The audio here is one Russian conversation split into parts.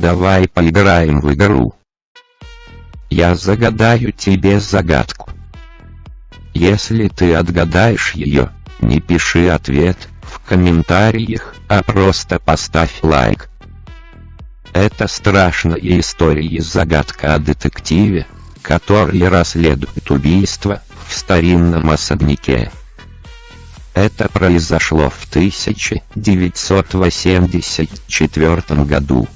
давай поиграем в игру. Я загадаю тебе загадку. Если ты отгадаешь ее, не пиши ответ в комментариях, а просто поставь лайк. Это страшная история, загадка о детективе, который расследует убийство в старинном особняке. Это произошло в 1984 году.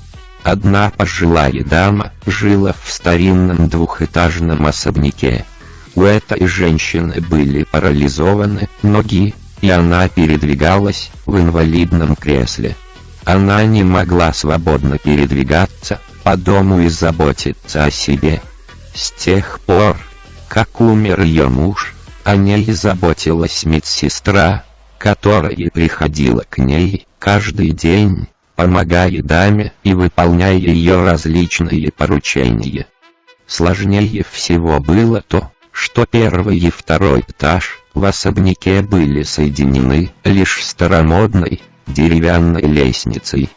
Одна пожилая дама жила в старинном двухэтажном особняке. У этой женщины были парализованы ноги, и она передвигалась в инвалидном кресле. Она не могла свободно передвигаться по дому и заботиться о себе. С тех пор, как умер ее муж, о ней заботилась медсестра, которая приходила к ней каждый день, помогая даме и выполняя ее различные поручения. Сложнее всего было то, что первый и второй этаж в особняке были соединены лишь старомодной деревянной лестницей.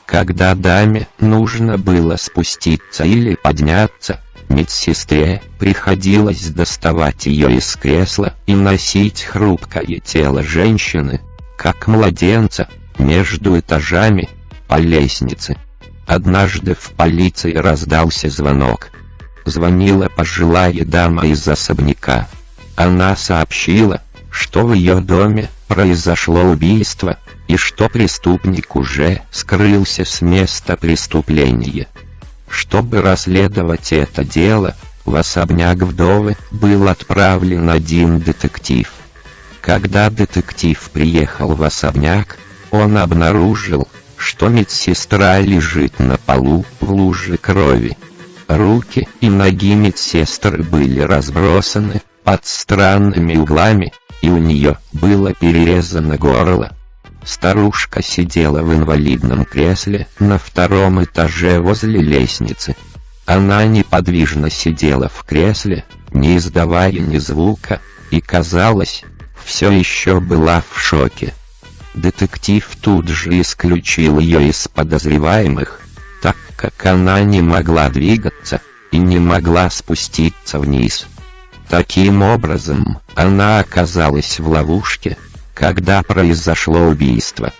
Когда даме нужно было спуститься или подняться, медсестре приходилось доставать ее из кресла и носить хрупкое тело женщины, как младенца, между этажами по лестнице. Однажды в полиции раздался звонок. Звонила пожилая дама из особняка. Она сообщила, что в ее доме произошло убийство, и что преступник уже скрылся с места преступления. Чтобы расследовать это дело, в особняк вдовы был отправлен один детектив. Когда детектив приехал в особняк, он обнаружил, что медсестра лежит на полу в луже крови. Руки и ноги медсестры были разбросаны под странными углами, и у нее было перерезано горло. Старушка сидела в инвалидном кресле на втором этаже возле лестницы. Она неподвижно сидела в кресле, не издавая ни звука, и, казалось, все еще была в шоке. Детектив тут же исключил ее из подозреваемых, так как она не могла двигаться и не могла спуститься вниз. Таким образом, она оказалась в ловушке, когда произошло убийство.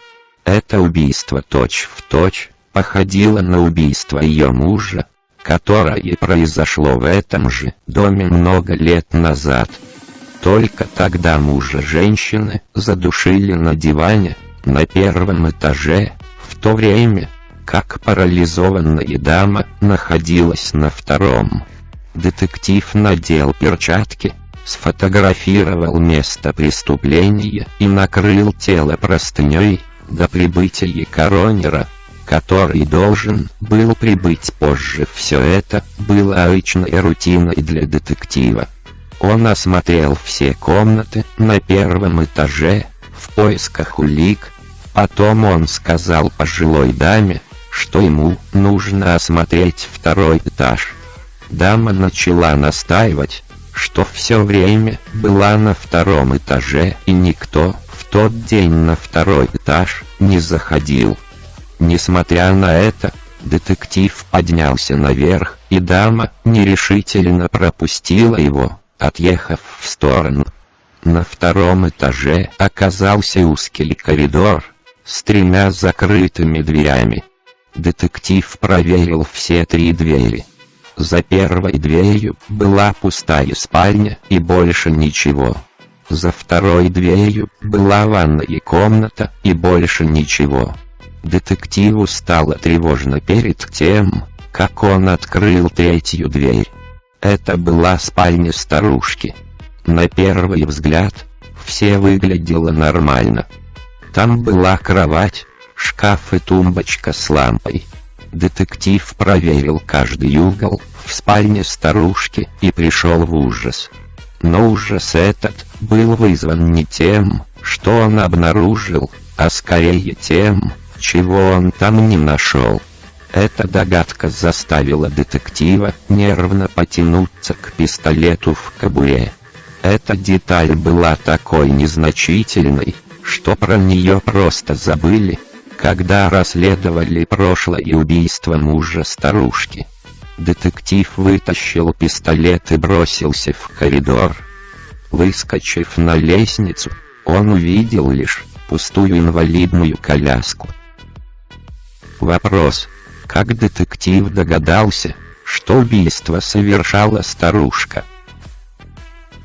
Это убийство точь-в-точь походило на убийство ее мужа, которое произошло в этом же доме много лет назад. Только тогда мужа женщины задушили на диване на первом этаже, в то время как парализованная дама находилась на втором. Детектив надел перчатки, сфотографировал место преступления и накрыл тело простыней до прибытия коронера, который должен был прибыть позже. Все это было обычной рутиной для детектива. Он осмотрел все комнаты на первом этаже в поисках улик. Потом он сказал пожилой даме, что ему нужно осмотреть второй этаж. Дама начала настаивать, что все время была на втором этаже, и никто в тот день на второй этаж не заходил. Несмотря на это, детектив поднялся наверх, и дама нерешительно пропустила его, отъехав в сторону. На втором этаже оказался узкий коридор с 3 закрытыми дверями. Детектив проверил все 3 двери. За первой дверью была пустая спальня и больше ничего. За второй дверью была ванная комната и больше ничего. Детективу стало тревожно перед тем, как он открыл 3-ю дверь. Это была спальня старушки. На первый взгляд, все выглядело нормально. Там была кровать, шкаф и тумбочка с лампой. Детектив проверил каждый угол в спальне старушки и пришел в ужас. Но ужас этот был вызван не тем, что он обнаружил, а скорее тем, чего он там не нашел. Эта догадка заставила детектива нервно потянуться к пистолету в кобуре. Эта деталь была такой незначительной, что про нее просто забыли, когда расследовали прошлое убийство мужа старушки. Детектив вытащил пистолет и бросился в коридор. Выскочив на лестницу, он увидел лишь пустую инвалидную коляску. Вопрос: как детектив догадался, что убийство совершала старушка?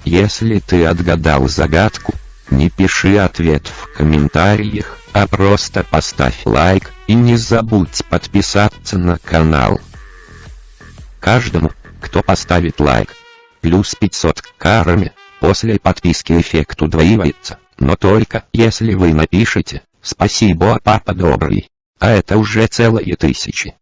Если ты отгадал загадку, не пиши ответ в комментариях, а просто поставь лайк и не забудь подписаться на канал. Каждому, кто поставит лайк, плюс 500 к карме. После подписки эффект удваивается, но только если вы напишите «Спасибо, папа добрый», а это уже целые 1000.